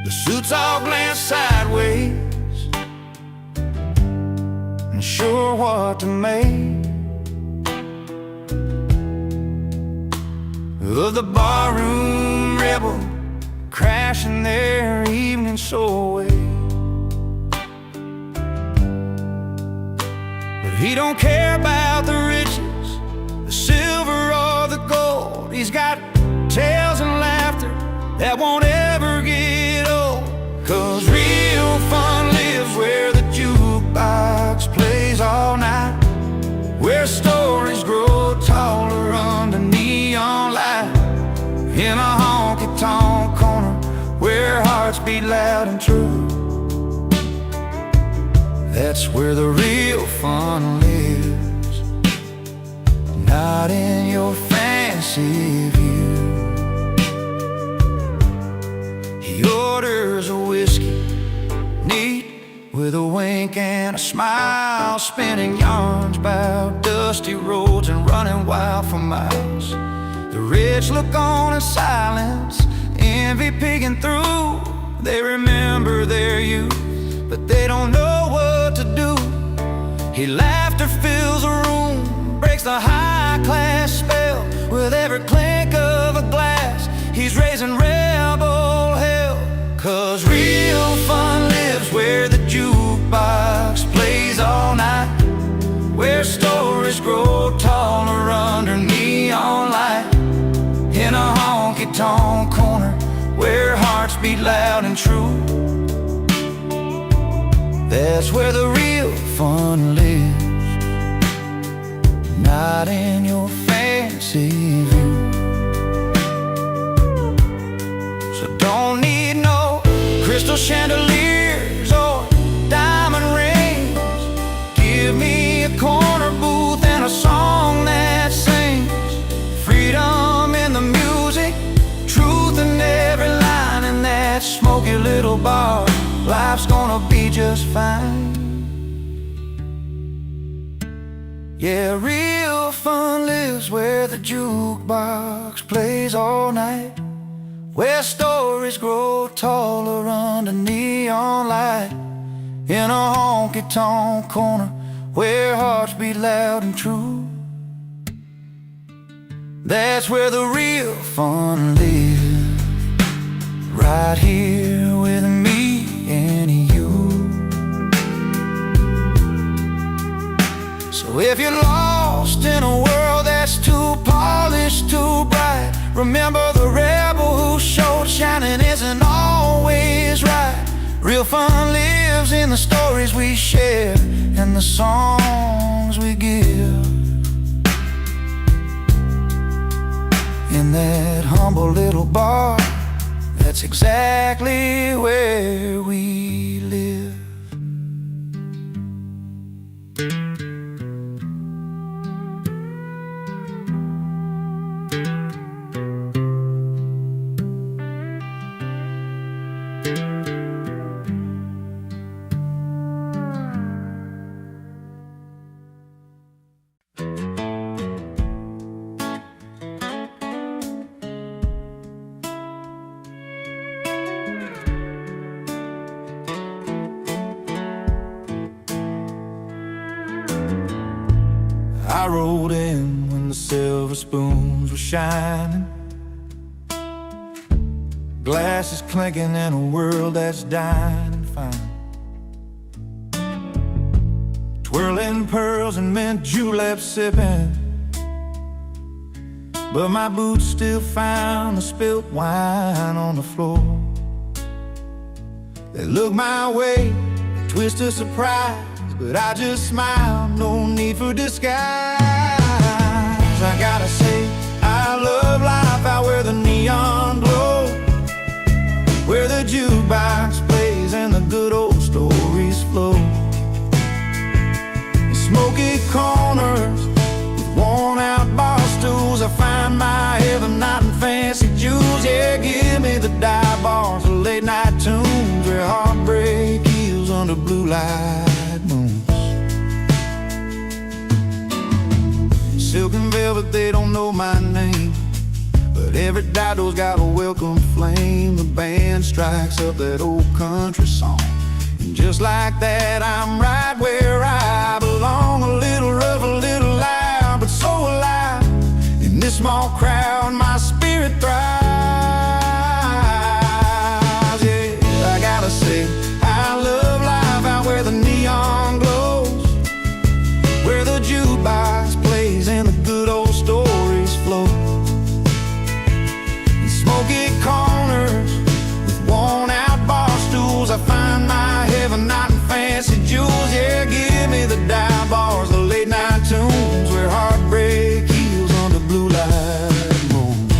The suits all glance sideways, unsure what to make of the barroom rebel crashing their evening soul away. But he don't care about the riches, the silver or the gold. He's got tales and laughter that won't ever get old. 'Cause real fun lives where the jukebox plays all night, where stories grow taller under neon light, in a honky-tonk corner where hearts beat loud and true. That's where the real fun lives, not in your fancy view. He orders a whiskey, neat with a wink and a smile, spinning yarns about dusty roads and running wild for miles. The rich look on in silence, envy peeking through. They remember their youth, but they don't know what to do. His laughter fills a room, breaks the high-class spell. With every clink of a glass, he's raising rebel hell. 'Cause real fun lives where the jukebox plays all night, where stories grow taller under neon light, in a honky-tonk corner where hearts beat loud and true. That's where the real fun lives, not in your fancy view. So don't need no crystal chandeliers or diamond rings. Give me a corner booth and a song that sings freedom in the music, truth in every line. In that smoky little bar, life's gonna be just fine. Yeah, real fun lives where the jukebox plays all night, where stories grow taller under neon light, in a honky-tonk corner where hearts beat loud and true. That's where the real fun lives, right here with me and you. So if you're lost in a world that's too polished, too bright, remember the rebel who showed shining isn't always right. Real fun lives in the stories we share and the songs we give. In that humble little bar, that's exactly where we live. I rolled in when the silver spoons were shining, glasses clinking in a world that's dying and fine, twirling pearls and mint julep sipping, but my boots still found the spilt wine on the floor. They looked my way, a twist of surprise, but I just smiled, no need for disguise. I gotta say, I love life out where the neon glows, where the jukebox plays and the good old stories flow. In smoky corners with worn out bar stools, I find my heaven not in fancy jewels. Yeah, give me the dive bars, the late night tunes, where heartbreak heals under blue light moons. Silk and velvet, they don't know my name, but every dido's got a welcome flame. The band strikes up that old country song, and just like that, I'm right where I belong. A little rough, a little loud, but so alive. In this small crowd, my spirit thrives. Yeah, I gotta say, I love life out where the neon glows, where the jukebox plays and the good old stories flow. In smoky corners with worn out bar stools, I find my heaven not in fancy jewels. Yeah, give me the dive bars, the late night tunes, where heartbreak heals under blue light moons.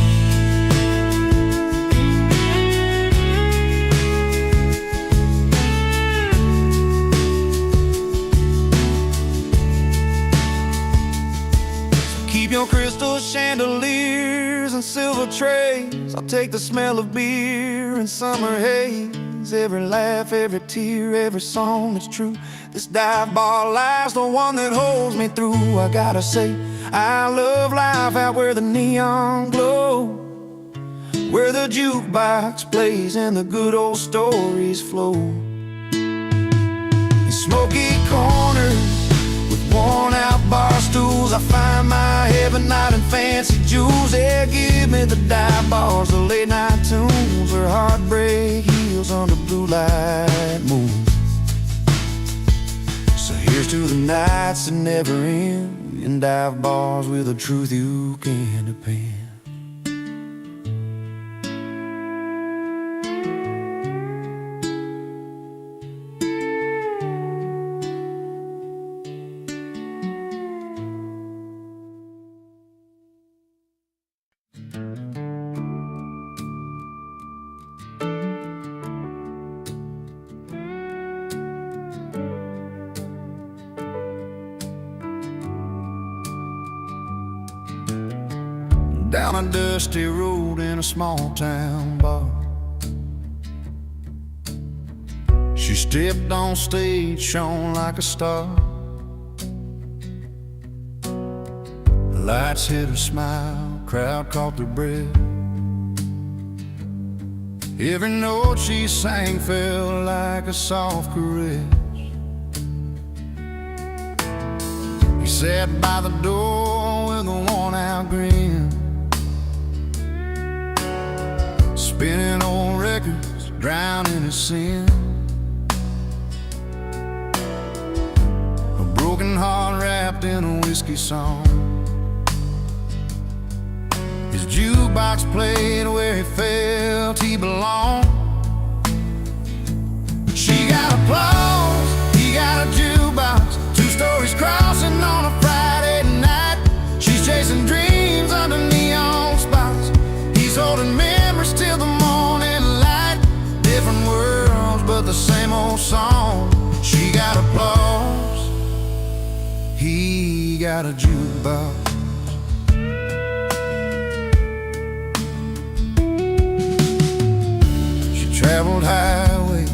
Keep your crystal chandeliers and silver trays. I'll take the smell of beer and summer haze, every laugh, every tear, every song that's true. This dive bar life's the one that holds me through. I gotta say, I love life out where the neon glow, where the jukebox plays and the good old stories flow. In smoky corners with worn out bar stools, I find my heaven not in fancy jewels. Yeah, give me the dive bars, the late night tunes, where heartbreak heals under blue light moons. So here's to the nights that never end, in dive bars with a truth you can depend. down a dusty road in a small town bar. She stepped on stage, shone like a star. The lights hit her smile, crowd caught their breath. Every note she sang felt like a soft caress. He sat by the door with a worn-out grin, spinning old records, drowning his sin. A broken heart wrapped in a whiskey song. His jukebox played where he felt he belonged. She got applause, he got a jukebox, two stories crossing on a Friday night. She's chasing dreams under neon spots. He's holding memories till the morning light. Different worlds, but the same old song. She got applause, he got a jukebox. Traveled highways,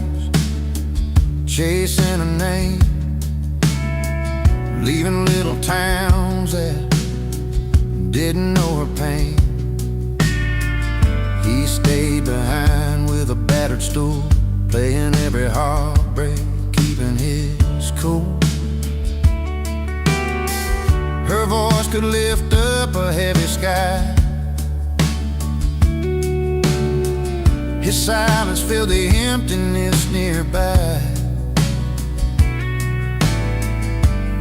chasing a name, leaving little towns that didn't know her pain. He stayed behind with a battered stool, playing every heartbreak, keeping his cool. Her voice could lift up a heavy sky. His silence filled the emptiness nearby.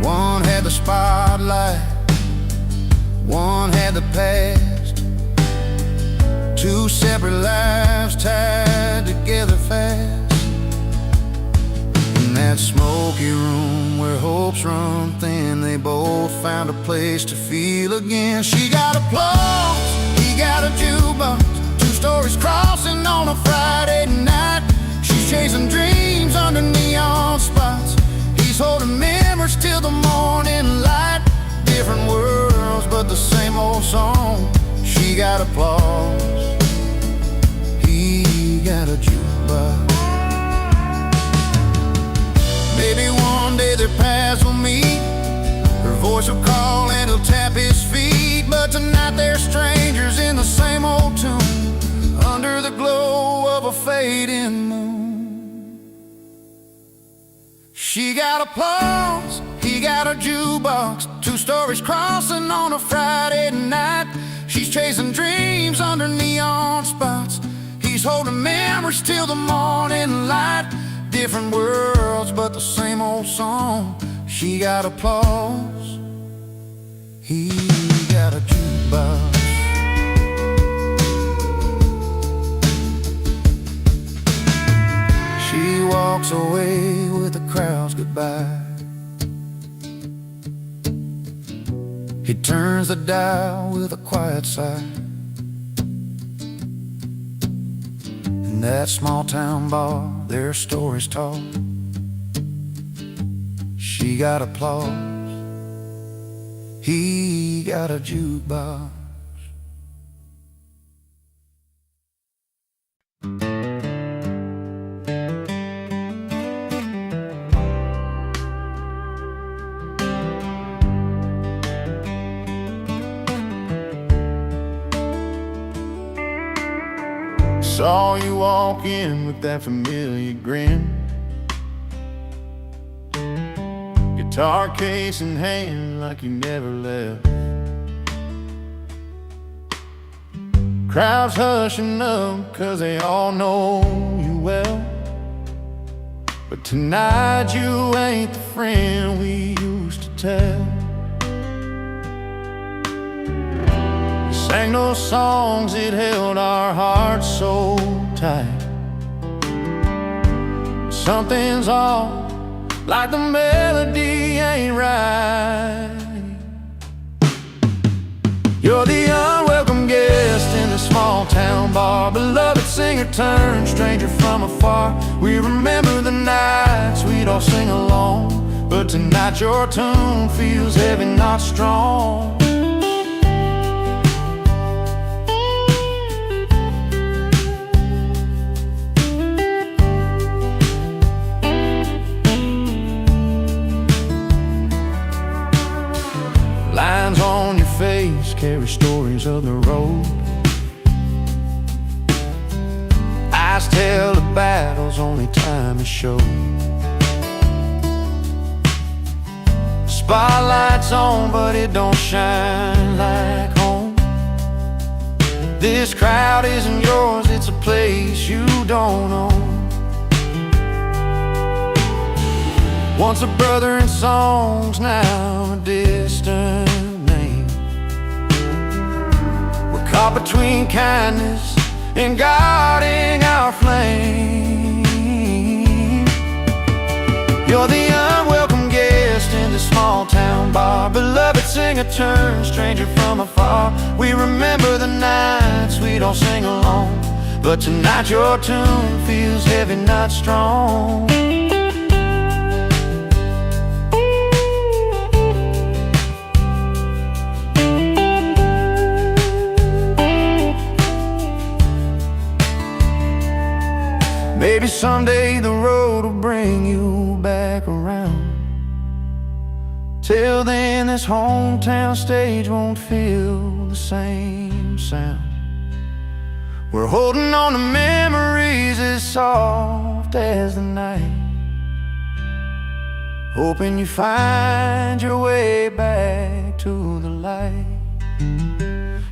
One had the spotlight, one had the past. Two separate lives tied together fast. In that smoky room where hopes run thin, they both found a place to feel again. She got applause, he got a jukebox, stories crossing on a Friday night. She's chasing dreams under neon spots. He's holding memories till the morning light. Different worlds, but the same old song. She got applause, he got a jukebox. Maybe one day their paths will meet. Her voice will call and he'll tap his feet. But tonight they're strangers in the same old tune, under the glow of a fading moon. She got applause, he got a jukebox, two stories crossing on a Friday night. She's chasing dreams under neon spots. He's holding memories till the morning light. Different worlds, but the same old song. She got applause, he got a jukebox. She walks away with the crowd's goodbye. He turns the dial with a quiet sigh. In that small town bar, their stories told. She got applause, he got a jukebox. Saw you walk in with that familiar grin, guitar case in hand like you never left. Crowds hushing up 'cause they all know you well. But tonight you ain't the friend we used to tell. Sang those songs that held our hearts so tight. Something's off, like the melody ain't right. You're the unwelcome guest in a small town bar, beloved singer turned stranger from afar. We remember the nights we'd all sing along, but tonight your tune feels heavy, not strong. smiles only time has showed. Spotlight's on, but it don't shine like home. This crowd isn't yours, it's a place you don't own. Once a brother in songs, now a distant name. We're caught between kindness and guarding our flame. You're the unwelcome guest in this small town bar. Beloved singer turned stranger from afar. We remember the nights we'd all sing along, but tonight your tune feels heavy, not strong. Maybe someday the road will bring you back around. Till then this hometown stage won't feel the same sound. We're holding on to memories as soft as the night, hoping you find your way back to the light.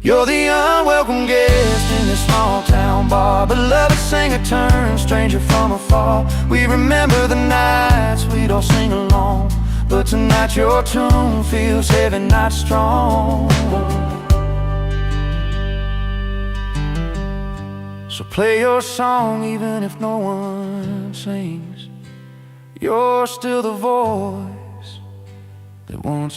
You're the unwelcome guest in this small town bar. Beloved singer turned stranger from afar. We remember the nights we'd all sing along, but tonight your tune feels heavy, not strong. So play your song even if no one sings. You're still the voice that won't